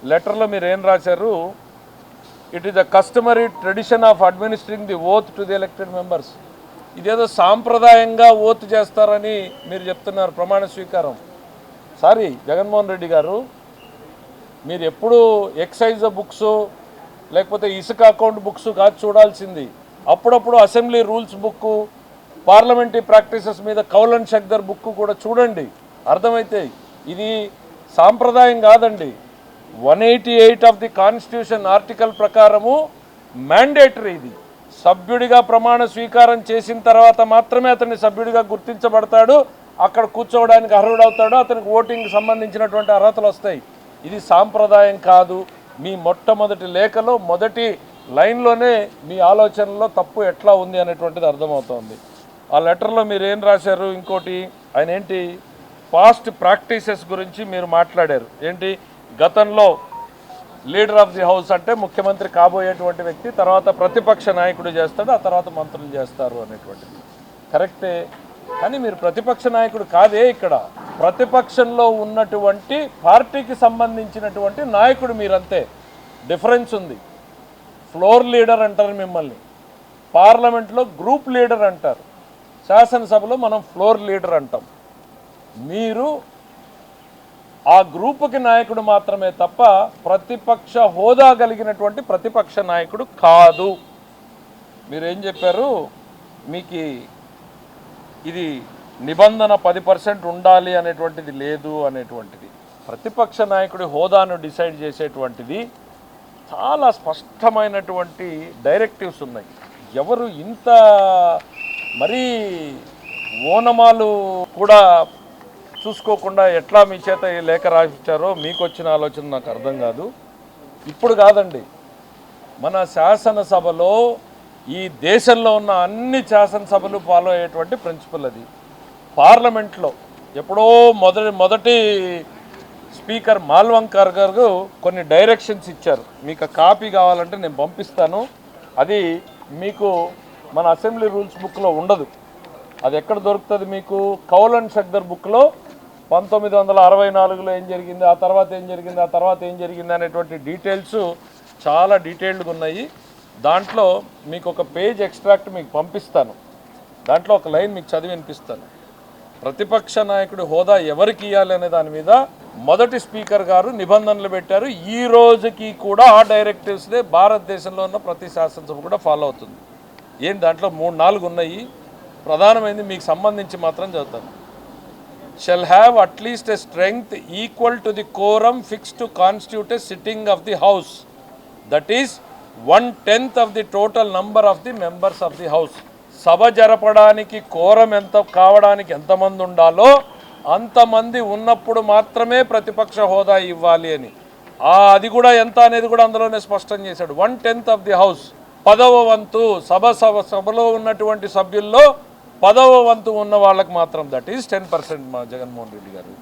లెటర్లో మీరు ఏం రాశారు? It is the customary tradition of administering the oath to the elected members. ఇదేదో సాంప్రదాయంగా ఓత్ చేస్తారని మీరు చెప్తున్నారు, ప్రమాణ స్వీకారం. సారీ జగన్మోహన్ రెడ్డి గారు, మీరు ఎప్పుడు ఎక్సైజ్ బుక్స్ లేకపోతే ఇసుక అకౌంట్ బుక్స్ కాదు చూడాల్సింది. అప్పుడప్పుడు assembly rules book, parliamentary practices మీద కౌలన్ షక్దర్ బుక్ కూడా చూడండి, అర్థమైతే. ఇది సాంప్రదాయం కాదండి. 188 ఆఫ్ ది కాన్స్టిట్యూషన్ ఆర్టికల్ ప్రకారము మ్యాండేటరీ. ఇది సభ్యుడిగా ప్రమాణ స్వీకారం చేసిన తర్వాత మాత్రమే అతన్ని సభ్యుడిగా గుర్తించబడతాడు, అక్కడ కూర్చోవడానికి అర్హుడవుతాడు, అతనికి ఓటింగ్కి సంబంధించినటువంటి అర్హతలు వస్తాయి. ఇది సాంప్రదాయం కాదు. మీ మొట్టమొదటి లేఖలో మొదటి లైన్లోనే మీ ఆలోచనలో తప్పు ఎట్లా ఉంది అనేటువంటిది అర్థమవుతోంది. ఆ లెటర్లో మీరు ఏం రాశారు? ఇంకోటి ఆయన ఏంటి, పాస్ట్ ప్రాక్టీసెస్ గురించి మీరు మాట్లాడారు. ఏంటి, గతంలో లీడర్ ఆఫ్ ది హౌస్ అంటే ముఖ్యమంత్రి కాబోయేటువంటి వ్యక్తి, తర్వాత ప్రతిపక్ష నాయకుడు చేస్తాడు, ఆ తర్వాత మంత్రులు చేస్తారు అనేటువంటిది కరెక్టే. కానీ మీరు ప్రతిపక్ష నాయకుడు కాదే. ఇక్కడ ప్రతిపక్షంలో ఉన్నటువంటి పార్టీకి సంబంధించినటువంటి నాయకుడు మీరంతే. డిఫరెన్స్ ఉంది. ఫ్లోర్ లీడర్ అంటారు మిమ్మల్ని, పార్లమెంట్లో గ్రూప్ లీడర్ అంటారు, శాసనసభలో మనం ఫ్లోర్ లీడర్ అంటాం. మీరు ఆ గ్రూపుకి నాయకుడు మాత్రమే తప్ప ప్రతిపక్ష హోదా కలిగినటువంటి ప్రతిపక్ష నాయకుడు కాదు. మీరేం చెప్పారు? మీకు ఇది నిబంధన 10% ఉండాలి అనేటువంటిది లేదు అనేటువంటిది. ప్రతిపక్ష నాయకుడి హోదాను డిసైడ్ చేసేటువంటిది చాలా స్పష్టమైనటువంటి డైరెక్టివ్స్ ఉన్నాయి. ఎవరు ఇంత మరీ ఓనమాలు కూడా చూసుకోకుండా ఎట్లా మీ చేత ఈ లేఖ రాయించారో మీకు వచ్చిన ఆలోచన నాకు అర్థం కాదు. ఇప్పుడు కాదండి, మన శాసనసభలో ఈ దేశంలో ఉన్న అన్ని శాసనసభలు ఫాలో అయ్యేటువంటి ప్రిన్సిపల్ అది. పార్లమెంట్లో ఎప్పుడో మొదటి స్పీకర్ మాల్వంకర్ గారు కొన్ని డైరెక్షన్స్ ఇచ్చారు. మీకు కాపీ కావాలంటే నేను పంపిస్తాను. అది మీకు మన అసెంబ్లీ రూల్స్ బుక్లో ఉండదు. అది ఎక్కడ దొరుకుతుంది మీకు? కౌలన్ షక్దర్ బుక్లో 1964లో ఏం జరిగింది, ఆ తర్వాత ఏం జరిగింది, ఆ తర్వాత ఏం జరిగింది అనేటువంటి డీటెయిల్స్ చాలా డీటెయిల్డ్గా ఉన్నాయి. దాంట్లో మీకు ఒక పేజ్ ఎక్స్ట్రాక్ట్ మీకు పంపిస్తాను. దాంట్లో ఒక లైన్ మీకు చదివి వినిపిస్తాను. ప్రతిపక్ష నాయకుడి హోదా ఎవరికి ఇవ్వాలి అనే దాని మీద మొదటి స్పీకర్ గారు నిబంధనలు పెట్టారు. ఈ రోజుకి కూడా ఆ డైరెక్టివ్స్నే భారతదేశంలో ఉన్న ప్రతి శాసనసభ కూడా ఫాలో అవుతుంది. ఏం దాంట్లో 3-4 ఉన్నాయి. ప్రధానమైనది మీకు సంబంధించి మాత్రం చదువుతాను. Shall have at least a strength equal to the quorum fixed to constitute a sitting of the house, that is 1/10 of the total number of the members of the house. సభ జరపడానికి కోరం ఎంత కావడానికి ఎంతమంది ఉండాలో అంతమంది ఉన్నప్పుడు మాత్రమే ప్రతిపక్ష హోదా ఇవ్వాలి అని. అది కూడా ఎంత అనేది కూడా అందులోనే స్పష్టం చేశాడు. 1/10 ఆఫ్ ది హౌస్, 10వ వంతు సభలో ఉన్నటువంటి సభ్యుల్లో 10వ వంతు ఉన్న వాళ్ళకి మాత్రం, దట్ ఈస్ 10%. మా జగన్మోహన్ రెడ్డి గారు